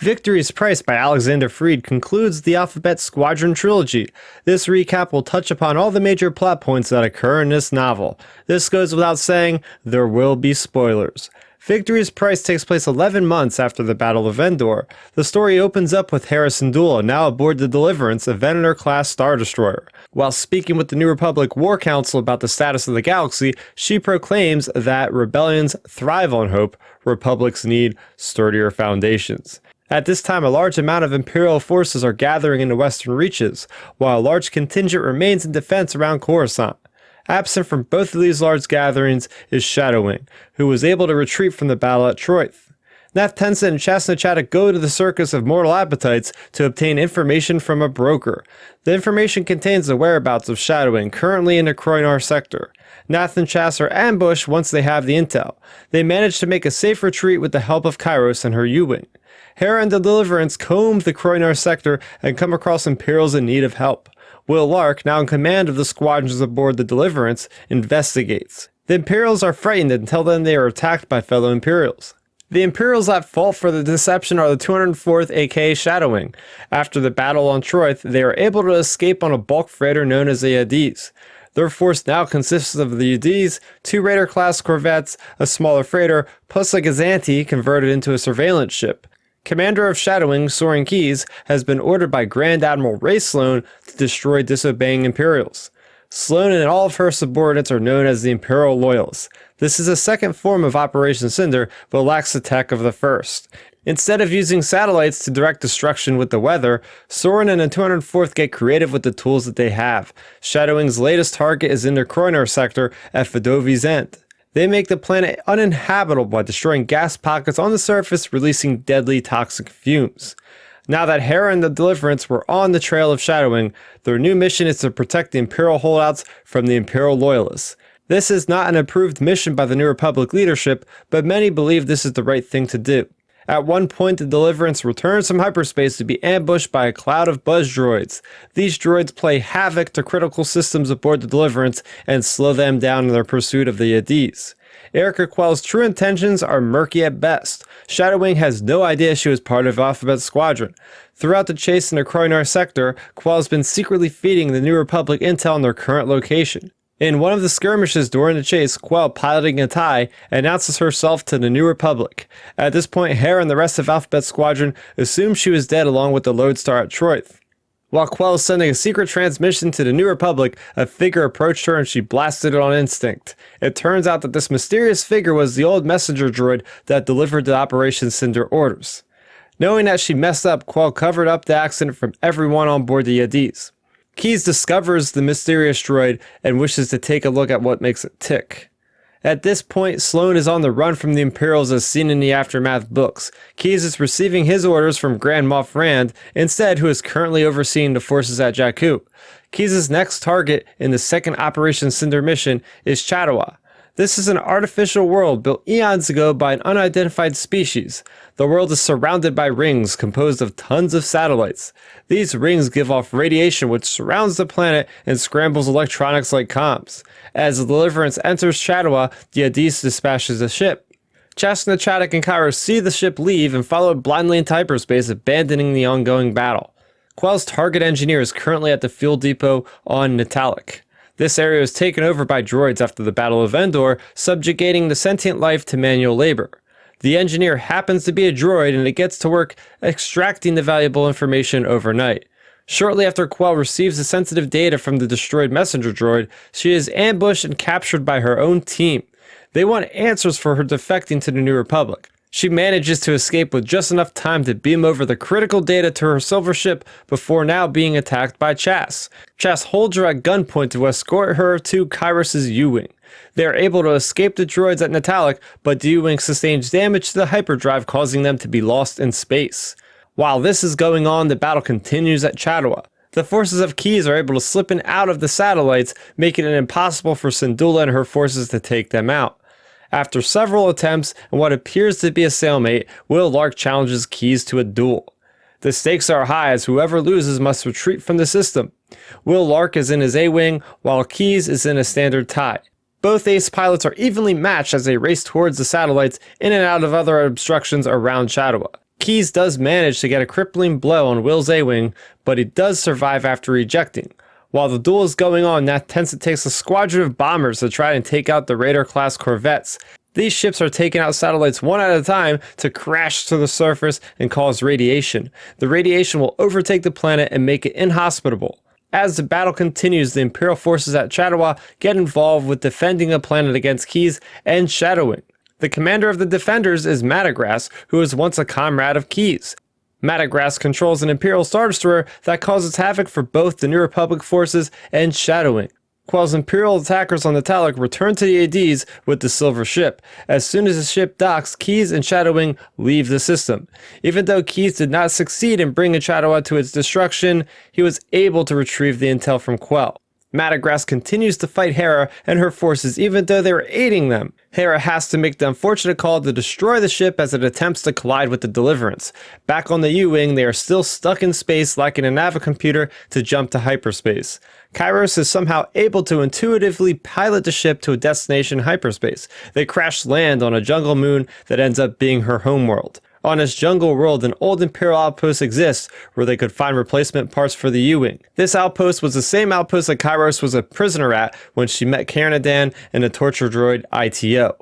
Victory is Priced by Alexander Freed concludes the Alphabet Squadron trilogy. This recap will touch upon all the major plot points that occur in this novel. This goes without saying, there will be spoilers. Victory's Price takes place 11 months after the Battle of Endor. The story opens up with Hera Syndulla now aboard the Deliverance, a Venator-class Star Destroyer. While speaking with the New Republic War Council about the status of the galaxy, she proclaims that rebellions thrive on hope, republics need sturdier foundations. At this time, a large amount of Imperial forces are gathering in the western reaches, while a large contingent remains in defense around Coruscant. Absent from both of these large gatherings is Shadowwing, who was able to retreat from the battle at Troith. Nath Tensent and Chasna Chaddock go to the Circus of Mortal Appetites to obtain information from a broker. The information contains the whereabouts of Shadowwing, currently in the Kroinar sector. Nath and Chas are ambushed once they have the intel. They manage to make a safe retreat with the help of Kairos and her U-Wing. Hera and the Deliverance comb the Kroinar sector and come across Imperials in need of help. Will Lark, now in command of the squadrons aboard the Deliverance, investigates. The Imperials are frightened and tell them they are attacked by fellow Imperials. The Imperials at fault for the deception are the 204th, aka Shadowwing. After the battle on Troith, they are able to escape on a bulk freighter known as the Yadiz. Their force now consists of the Yadiz, 2 Raider-class corvettes, a smaller freighter, plus a Gazanti converted into a surveillance ship. Commander of Shadowwing, Soren Keyes, has been ordered by Grand Admiral Ray Sloane to destroy disobeying Imperials. Sloane and all of her subordinates are known as the Imperial Loyalists. This is a second form of Operation Cinder, but lacks the tech of the first. Instead of using satellites to direct destruction with the weather, Soren and the 204th get creative with the tools that they have. Shadowwing's latest target is in the Kroinar sector at Fidovi's End. They make the planet uninhabitable by destroying gas pockets on the surface, releasing deadly toxic fumes. Now that Hera and the Deliverance were on the trail of Shadowwing, their new mission is to protect the Imperial holdouts from the Imperial Loyalists. This is not an approved mission by the New Republic leadership, but many believe this is the right thing to do. At one point, the Deliverance returns from hyperspace to be ambushed by a cloud of buzz droids. These droids play havoc to critical systems aboard the Deliverance and slow them down in their pursuit of the Yadiz. Erica Quell's true intentions are murky at best. Shadowwing has no idea she was part of Alphabet Squadron. Throughout the chase in the Kroinar sector, Quell's been secretly feeding the New Republic intel on their current location. In one of the skirmishes during the chase, Quell, piloting a TIE, announces herself to the New Republic. At this point, Hera and the rest of Alphabet Squadron assume she was dead along with the Lodestar at Troith. While Quell is sending a secret transmission to the New Republic, a figure approached her and she blasted it on instinct. It turns out that this mysterious figure was the old messenger droid that delivered the Operation Cinder orders. Knowing that she messed up, Quell covered up the accident from everyone on board the Yadiz. Keyes discovers the mysterious droid and wishes to take a look at what makes it tick. At this point, Sloane is on the run from the Imperials as seen in the Aftermath books. Keyes is receiving his orders from Grand Moff Rand, instead who is currently overseeing the forces at Jakku. Keyes' next target in the second Operation Cinder mission is Chatawa. This is an artificial world built eons ago by an unidentified species. The world is surrounded by rings composed of tons of satellites. These rings give off radiation which surrounds the planet and scrambles electronics like comms. As the Deliverance enters Chatawa, the Yadiz dispatches a ship. Chasna, Chaddock, and Kairos see the ship leave and follow it blindly into hyperspace, abandoning the ongoing battle. Quell's target engineer is currently at the fuel depot on Natalik. This area was taken over by droids after the Battle of Endor, subjugating the sentient life to manual labor. The engineer happens to be a droid and it gets to work extracting the valuable information overnight. Shortly after Quell receives the sensitive data from the destroyed messenger droid, she is ambushed and captured by her own team. They want answers for her defecting to the New Republic. She manages to escape with just enough time to beam over the critical data to her silver ship before now being attacked by Chas. Chas holds her at gunpoint to escort her to Kairos' U-Wing. They are able to escape the droids at Natalik, but the U-Wing sustains damage to the hyperdrive, causing them to be lost in space. While this is going on, the battle continues at Chatawa. The forces of Keyes are able to slip in out of the satellites, making it impossible for Syndulla and her forces to take them out. After several attempts and what appears to be a stalemate, Will Lark challenges Keyes to a duel. The stakes are high as whoever loses must retreat from the system. Will Lark is in his A-Wing, while Keyes is in a standard TIE. Both ace pilots are evenly matched as they race towards the satellites in and out of other obstructions around Chatawa. Keyes does manage to get a crippling blow on Will's A-Wing, but he does survive after ejecting. While the duel is going on, Nath takes a squadron of bombers to try and take out the Raider-class corvettes. These ships are taking out satellites one at a time to crash to the surface and cause radiation. The radiation will overtake the planet and make it inhospitable. As the battle continues, the Imperial forces at Chattawa get involved with defending the planet against Keyes and Shadowwing. The commander of the defenders is Matagras, who was once a comrade of Keyes. Matagras controls an Imperial Star Destroyer that causes havoc for both the New Republic forces and Shadowwing. Quell's Imperial attackers on the Taluk return to the ADs with the Silver Ship. As soon as the ship docks, Keyes and Shadowwing leave the system. Even though Keyes did not succeed in bringing Chattawa to its destruction, he was able to retrieve the intel from Quell. Matagras continues to fight Hera and her forces even though they were aiding them. Hera has to make the unfortunate call to destroy the ship as it attempts to collide with the Deliverance. Back on the U-Wing, they are still stuck in space lacking a navicomputer to jump to hyperspace. Kairos is somehow able to intuitively pilot the ship to a destination in hyperspace. They crash land on a jungle moon that ends up being her homeworld. On this jungle world, an old Imperial outpost exists where they could find replacement parts for the U-Wing. This outpost was the same outpost that Kairos was a prisoner at when she met Carnadan and the torture droid ITO.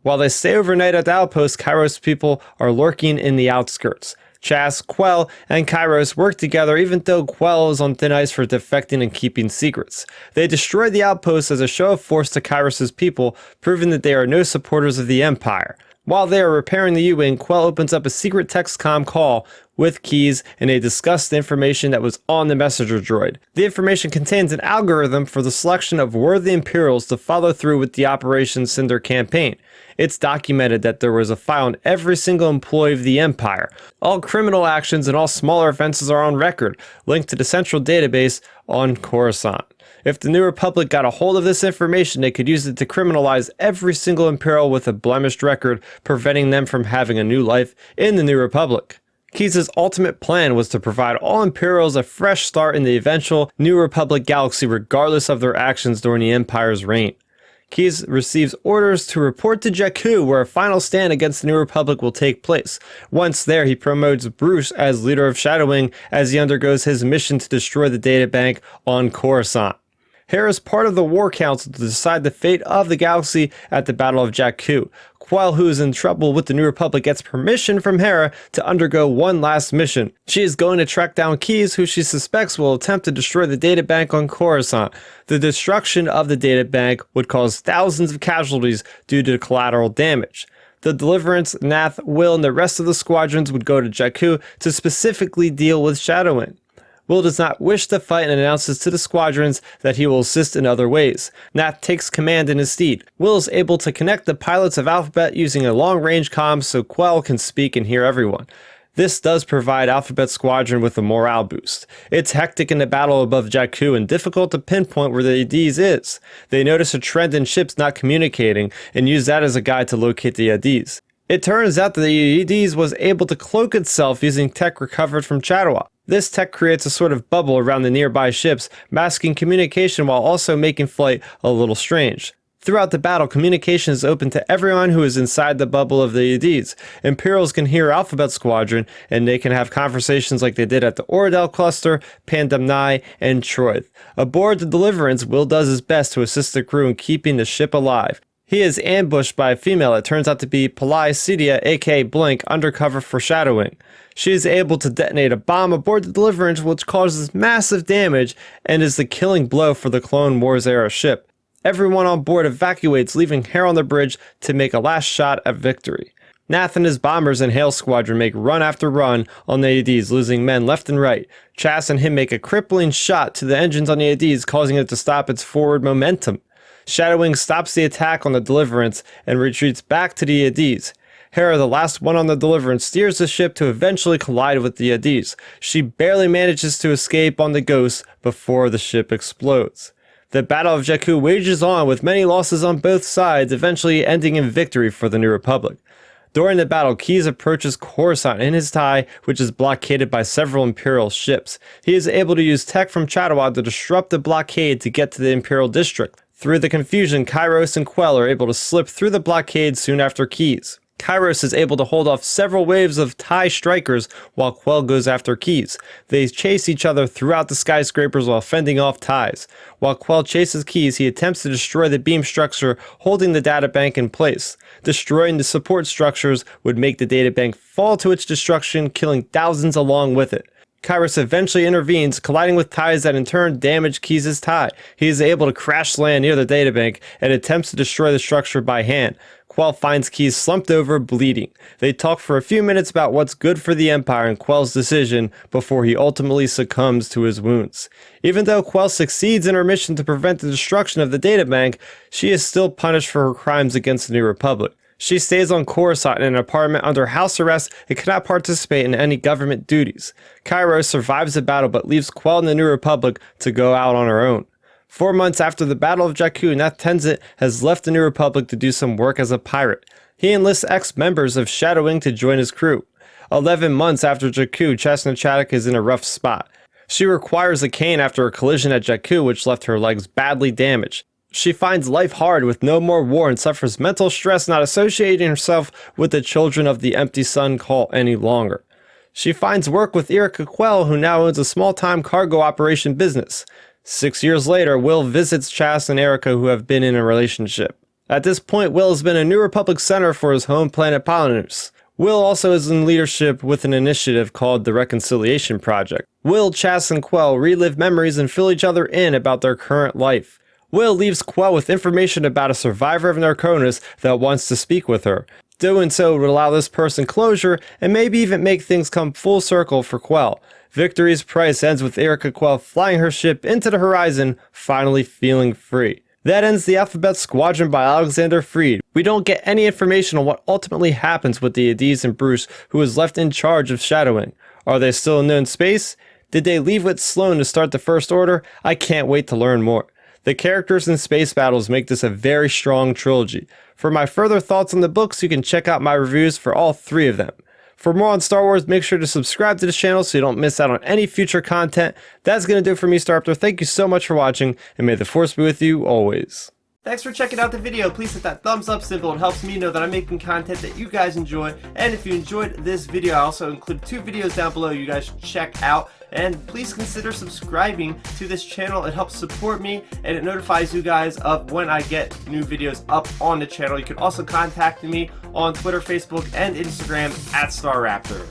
While they stay overnight at the outpost, Kairos people are lurking in the outskirts. Chas, Quell, and Kairos work together even though Quell is on thin ice for defecting and keeping secrets. They destroy the outpost as a show of force to Kairos' people, proving that they are no supporters of the Empire. While they are repairing the U-Wing, Quell opens up a secret textcom call with Keyes and they discuss the information that was on the messenger droid. The information contains an algorithm for the selection of worthy Imperials to follow through with the Operation Cinder campaign. It's documented that there was a file on every single employee of the Empire. All criminal actions and all smaller offenses are on record, linked to the central database on Coruscant. If the New Republic got a hold of this information, they could use it to criminalize every single Imperial with a blemished record, preventing them from having a new life in the New Republic. Keyes' ultimate plan was to provide all Imperials a fresh start in the eventual New Republic galaxy regardless of their actions during the Empire's reign. Keyes receives orders to report to Jakku where a final stand against the New Republic will take place. Once there, he promotes Bruce as leader of Shadowwing as he undergoes his mission to destroy the databank on Coruscant. Hera is part of the War Council to decide the fate of the galaxy at the Battle of Jakku. Quell, who is in trouble with the New Republic, gets permission from Hera to undergo one last mission. She is going to track down Keyes, who she suspects will attempt to destroy the databank on Coruscant. The destruction of the databank would cause thousands of casualties due to collateral damage. The Deliverance, Nath, Will, and the rest of the squadrons would go to Jakku to specifically deal with Shadowwing. Will does not wish to fight and announces to the squadrons that he will assist in other ways. Nath takes command in his stead. Will is able to connect the pilots of Alphabet using a long-range comm so Quell can speak and hear everyone. This does provide Alphabet Squadron with a morale boost. It's hectic in the battle above Jakku and difficult to pinpoint where the ADs is. They notice a trend in ships not communicating and use that as a guide to locate the ADs. It turns out that the ADs was able to cloak itself using tech recovered from Chattawa. This tech creates a sort of bubble around the nearby ships, masking communication while also making flight a little strange. Throughout the battle, communication is open to everyone who is inside the bubble of the ADs. Imperials can hear Alphabet Squadron, and they can have conversations like they did at the Oradell Cluster, Pandemnai, and Troith. Aboard the Deliverance, Will does his best to assist the crew in keeping the ship alive. He is ambushed by a female that turns out to be Palai Cedia, aka Blink, undercover for Shadowwing. She is able to detonate a bomb aboard the Deliverance which causes massive damage and is the killing blow for the Clone Wars era ship. Everyone on board evacuates, leaving Hera on the bridge to make a last shot at victory. Nath and his bombers and Hail Squadron make run after run on the ADs, losing men left and right. Chas and him make a crippling shot to the engines on the ADs, causing it to stop its forward momentum. Shadowwing stops the attack on the Deliverance and retreats back to the ADs. Hera, the last one on the Deliverance, steers the ship to eventually collide with the ADs. She barely manages to escape on the Ghost before the ship explodes. The Battle of Jakku wages on with many losses on both sides, eventually ending in victory for the New Republic. During the battle, Keyes approaches Coruscant in his TIE, which is blockaded by several Imperial ships. He is able to use tech from Chattawa to disrupt the blockade to get to the Imperial district. Through the confusion, Kairos and Quell are able to slip through the blockade soon after Keyes. Kairos is able to hold off several waves of TIE strikers while Quell goes after Keyes. They chase each other throughout the skyscrapers while fending off TIEs. While Quell chases Keyes, he attempts to destroy the beam structure holding the databank in place. Destroying the support structures would make the databank fall to its destruction, killing thousands along with it. Kairos eventually intervenes, colliding with TIEs that in turn damage Keyes' TIE. He is able to crash land near the databank and attempts to destroy the structure by hand. Quell finds Keyes slumped over, bleeding. They talk for a few minutes about what's good for the Empire and Quell's decision before he ultimately succumbs to his wounds. Even though Quell succeeds in her mission to prevent the destruction of the databank, she is still punished for her crimes against the New Republic. She stays on Coruscant in an apartment under house arrest and cannot participate in any government duties. Kairos survives the battle but leaves Quell in the New Republic to go out on her own. 4 months after the Battle of Jakku, Nath Tenzin has left the New Republic to do some work as a pirate. He enlists ex-members of Shadow Wing to join his crew. 11 months after Jakku, Chesna Chaddock is in a rough spot. She requires a cane after a collision at Jakku which left her legs badly damaged. She finds life hard with no more war and suffers mental stress not associating herself with the children of the Empty Sun cult any longer. She finds work with Yrica Quell, who now owns a small-time cargo operation business. 6 years later, Will visits Chas and Yrica, who have been in a relationship. At this point, Will has been a New Republic center for his home planet Polynus. Will also is in leadership with an initiative called the Reconciliation Project. Will, Chas, and Quell relive memories and fill each other in about their current life. Will leaves Quell with information about a survivor of Narconis that wants to speak with her. Doing so would allow this person closure and maybe even make things come full circle for Quell. Victory's price ends with Yrica Quell flying her ship into the horizon, finally feeling free. That ends the Alphabet Squadron by Alexander Freed. We don't get any information on what ultimately happens with the Adiz and Bruce, who is left in charge of Shadowing. Are they still in known space? Did they leave with Sloane to start the First Order? I can't wait to learn more. The characters and space battles make this a very strong trilogy. For my further thoughts on the books, you can check out my reviews for all 3 of them. For more on Star Wars, make sure to subscribe to this channel so you don't miss out on any future content. That's going to do it for me, Staraptor. Thank you so much for watching, and may the Force be with you always. Thanks for checking out the video. Please hit that thumbs up symbol. It helps me know that I'm making content that you guys enjoy. And if you enjoyed this video, I also include 2 videos down below you guys should check out. And please consider subscribing to this channel. It helps support me and it notifies you guys of when I get new videos up on the channel. You can also contact me on Twitter, Facebook, and Instagram at StarRaptor.